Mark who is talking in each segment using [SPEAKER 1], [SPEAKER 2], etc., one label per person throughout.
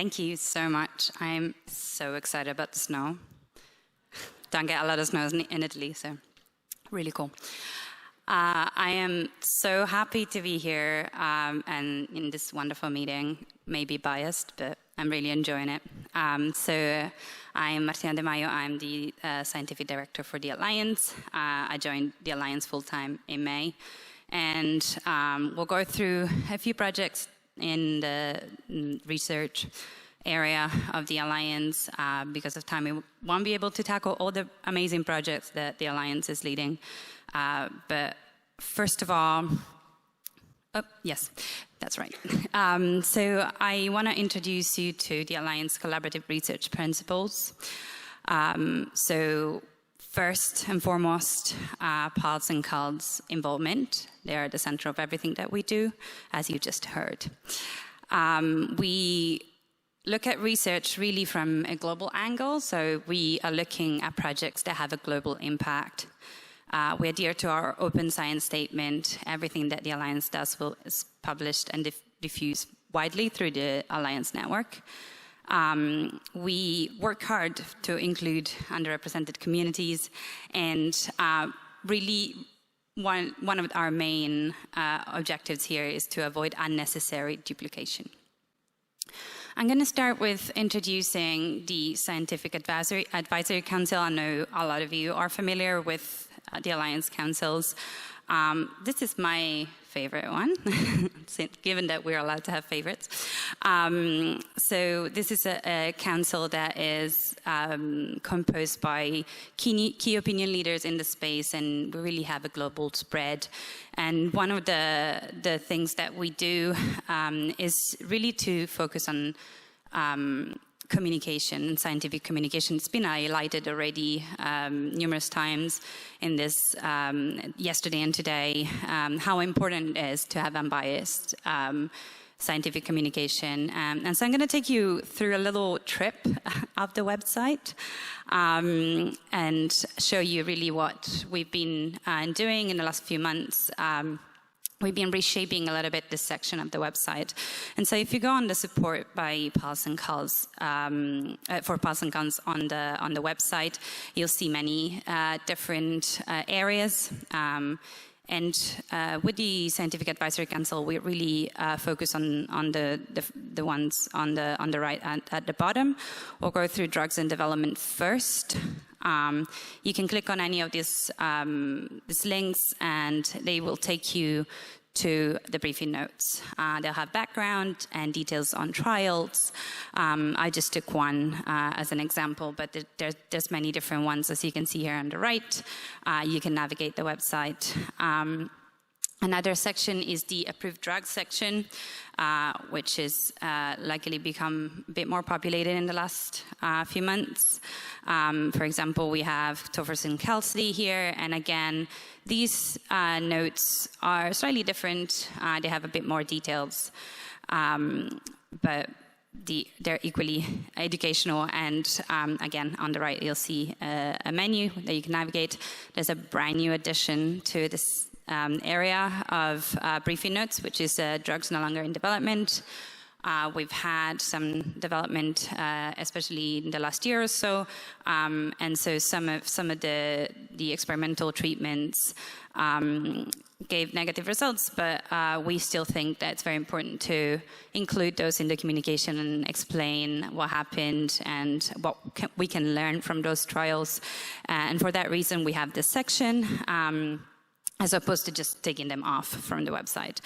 [SPEAKER 1] Thank you so much. I'm so excited about the snow. Don't get a lot of snow in Italy, so really cool. I am so happy to be here and in this wonderful meeting. Maybe biased, but I'm really enjoying it. So I am Martina de Majo. I'm the scientific director for the Alliance. I joined the Alliance full-time in May. And we'll go through a few projects in the research area of the Alliance. Because of time, we won't be able to tackle all the amazing projects that the Alliance is leading. But first of all, yes, that's right. So I want to introduce you to the Alliance Collaborative Research Principles. So first and foremost, pulse and cause involvement. They are the center of everything that we do, as you just heard. We look at research really from a global angle. So we are looking at projects that have a global impact. We adhere to our open science statement. Everything that the Alliance does is published and diffused widely through the Alliance network. We work hard to include underrepresented communities, and really one of our main objectives here is to avoid unnecessary duplication. I'm going to start with introducing the Scientific Advisory Council. I know a lot of you are familiar with the Alliance Councils. This is my favorite one, given that we're allowed to have favorites. So this is a council that is composed by key opinion leaders in the space, and we really have a global spread. And one of the things that we do is really to focus on communication and scientific communication. It's been highlighted already numerous times in this yesterday and today, how important it is to have unbiased scientific communication. And so I'm going to take you through a little trip of the website and show you really what we've been doing in the last few months. We've been reshaping a little bit this section of the website. And so if you go on the support by Pulse and Cause, for Pulse and Cause on the website, you'll see many different areas. And with the Scientific Advisory Council, we really focus on the ones on the right at the bottom. We'll go through drugs and development first. You can click on any of these links, and they will take you to the briefing notes. They'll have background and details on trials. I just took one as an example, but there's many different ones, as you can see here on the right. You can navigate the website. Another section is the approved drugs section, which is likely become a bit more populated in the last few months. For example, we have tofersen Kelsey here, and again, these notes are slightly different. They have a bit more details, but they're equally educational. And again, on the right, you'll see a menu that you can navigate. There's a brand new addition to this area of briefing notes, which is drugs no longer in development. We've had some development, especially in the last year or so, and so some of the experimental treatments gave negative results, but we still think that it's very important to include those in the communication and explain what happened and what we can learn from those trials. And for that reason, we have this section, as opposed to just taking them off from the website.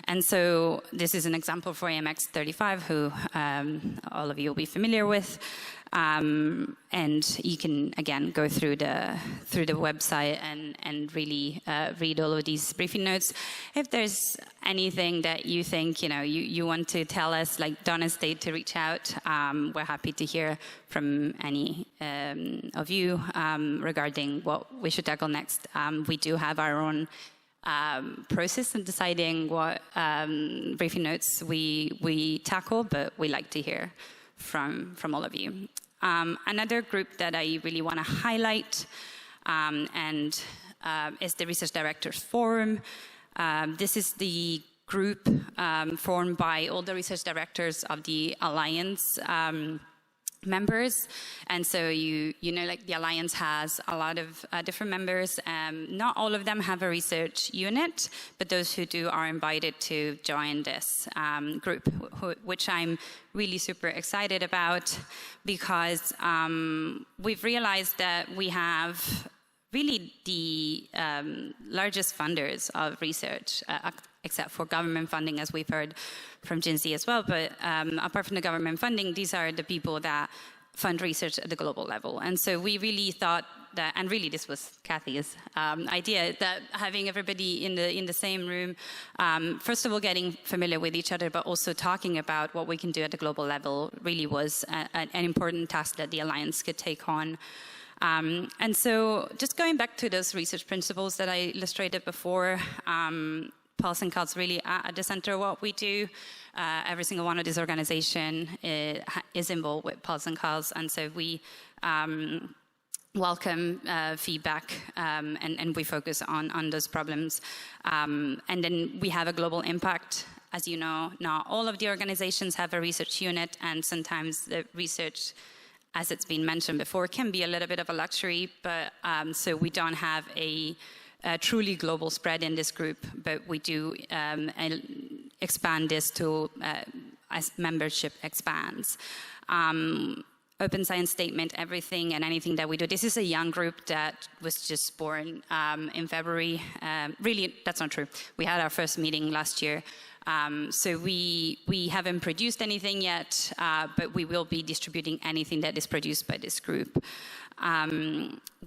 [SPEAKER 1] And so this is an example for AMX35, who all of you will be familiar with. And you can, again, go through the website and really read all of these briefing notes. If there's anything that you think you want to tell us, like, don't hesitate to reach out. We're happy to hear from any of you regarding what we should tackle next. We do have our own process in deciding what briefing notes we tackle, but we like to hear from all of you. Another group that I really want to highlight is the Research Directors Forum. This is the group formed by all the research directors of the Alliance members. And so you know, like the Alliance has a lot of different members. Not all of them have a research unit, but those who do are invited to join this group, which I'm really super excited about, because we've realized that we have really the largest funders of research, except for government funding, as we've heard from Jinsey as well. But apart from the government funding, these are the people that fund research at the global level. And so we really thought that, and really this was Kathy's idea, that having everybody in the same room, first of all, getting familiar with each other, but also talking about what we can do at the global level really was an important task that the Alliance could take on. And so just going back to those research principles that I illustrated before, Pulse and Cause really at the center of what we do. Every single one of these organizations is involved with Pulse and Cause, and so we welcome feedback and we focus on those problems. And then we have a global impact. As you know, not all of the organizations have a research unit, and sometimes the research, as it's been mentioned before, can be a little bit of a luxury, but so we don't have a truly global spread in this group, but we do expand this to as membership expands. Open Science Statement, everything and anything that we do. This is a young group that was just born in February. Really, that's not true. We had our first meeting last year. So we haven't produced anything yet, but we will be distributing anything that is produced by this group.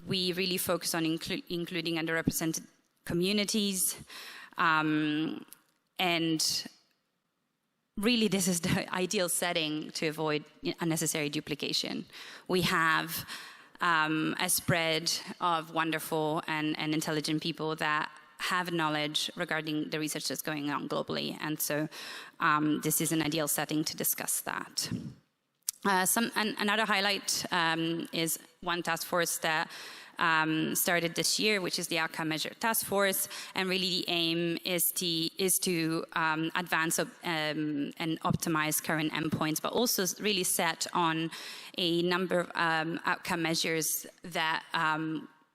[SPEAKER 1] We really focus on including underrepresented communities, and really this is the ideal setting to avoid unnecessary duplication. We have a spread of wonderful and intelligent people that have knowledge regarding the research that's going on globally, and so this is an ideal setting to discuss that. Another highlight is one task force that started this year, which is the Outcome Measure Task Force, and really the aim is to advance and optimize current endpoints, but also really set on a number of outcome measures that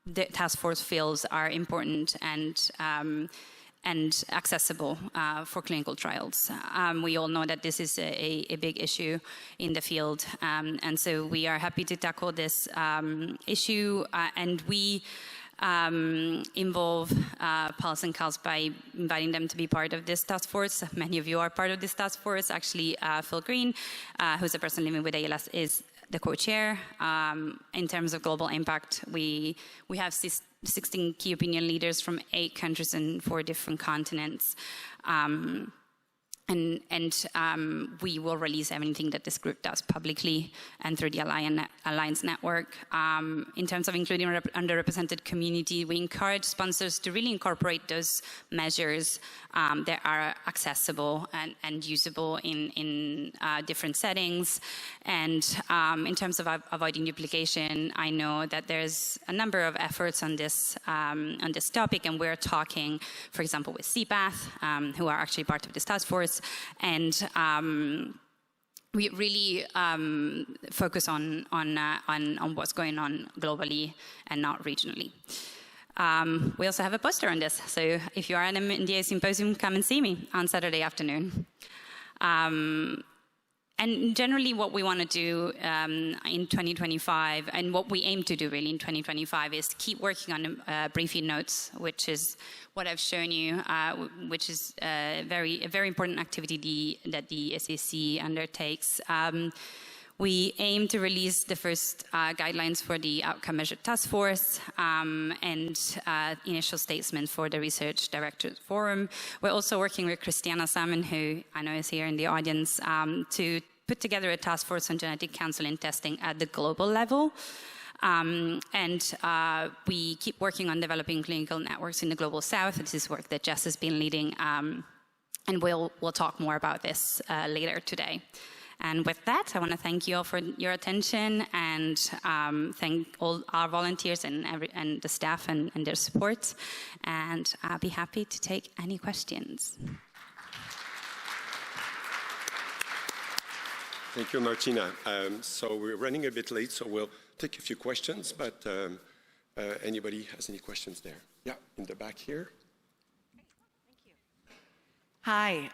[SPEAKER 1] the task force feels are important and accessible for clinical trials. We all know that this is a big issue in the field, and so we are happy to tackle this issue, and we involve Pulse and Cause by inviting them to be part of this task force. Many of you are part of this task force. Actually, Phil Green, who's a person living with ALS, is the co-chair. In terms of global impact, we have 16 key opinion leaders from 8 countries and 4 different continents. And we will release everything that this group does publicly and through the Alliance network. In terms of including underrepresented community, we encourage sponsors to really incorporate those measures that are accessible and usable in different settings. And in terms of avoiding duplication, I know that there's a number of efforts on this topic, and we're talking, for example, with CPATH, who are actually part of this task force, and we really focus on what's going on globally and not regionally. We also have a poster on this, so if you are at an MDA symposium, come and see me on Saturday afternoon. And generally what we want to do in 2025, and what we aim to do really in 2025, is keep working on briefing notes, which is what I've shown you, which is a very important activity that the SAC undertakes. We aim to release the first guidelines for the Outcome Measure Task Force and initial statements for the Research Directors Forum. We're also working with Christiana Salmon, who I know is here in the audience, to put together a task force on genetic counseling testing at the global level. We keep working on developing clinical networks in the Global South. This is work that Jess has been leading, and we'll talk more about this later today. And with that, I want to thank you all for your attention, and thank all our volunteers and the staff and their support. And I'll be happy to take any questions.
[SPEAKER 2] Thank you, Martina. So we're running a bit late, so we'll take a few questions, but anybody has any questions there? Yeah, in the back here.
[SPEAKER 3] Hi,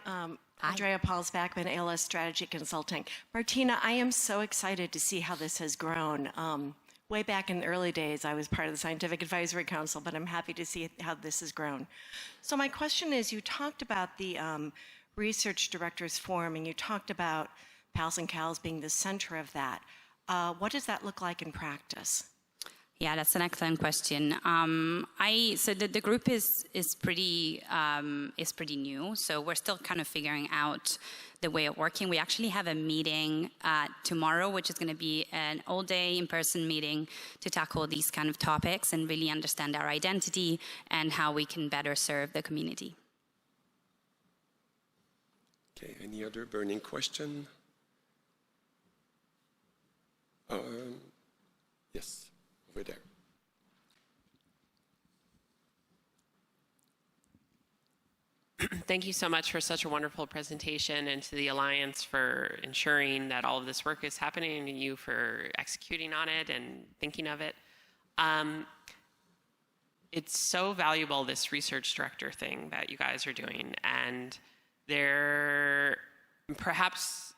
[SPEAKER 3] Andrea Paulsbackman, ALS Strategy Consulting. Martina, I am so excited to see how this has grown. Way back in the early days, I was part of the Scientific Advisory Council, but I'm happy to see how this has grown. So my question is, you talked about the Research Directors Forum, and you talked about PALS and CALS being the center of that. What does that look like in practice?
[SPEAKER 1] Yeah, that's an excellent question. So the group is pretty new, so we're still kind of figuring out the way of working. We actually have a meeting tomorrow, which is going to be an all-day in-person meeting to tackle these kind of topics and really understand our identity and how we can better serve the community.
[SPEAKER 2] Okay, any other burning question? Yes, over there.
[SPEAKER 4] Thank you so much for such a wonderful presentation, and to the Alliance for ensuring that all of this work is happening, and you for executing on it and thinking of it. It's so valuable, this research director thing that you guys are doing, and there perhaps,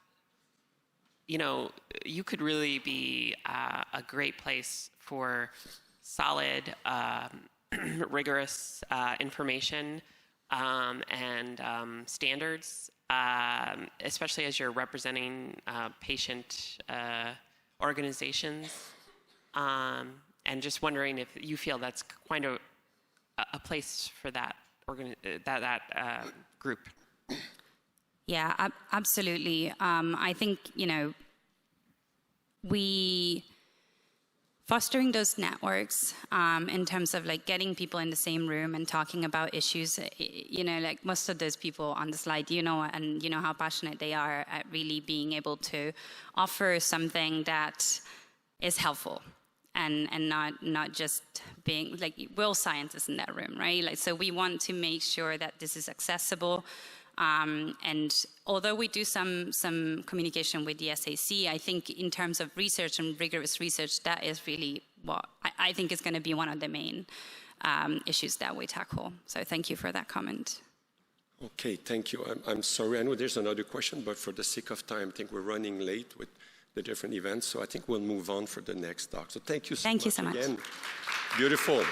[SPEAKER 4] you know, you could really be a great place for solid, rigorous information and standards, especially as you're representing patient organizations. And just wondering if you feel that's quite a place for that group.
[SPEAKER 1] Yeah, absolutely. I think, you know, fostering those networks in terms of like getting people in the same room and talking about issues, you know, like most of those people on the slide, you know, and you know how passionate they are at really being able to offer something that is helpful. And not just being like, we're all scientists in that room, right? Like, so we want to make sure that this is accessible. And although we do some communication with the SAC, I think in terms of research and rigorous research, that is really what I think is going to be one of the main issues that we tackle. So thank you for that comment.
[SPEAKER 2] Okay, thank you. I'm sorry, I know there's another question, but for the sake of time, I think we're running late with the different events, so I think we'll move on for the next talk. So thank you so much again. Beautiful.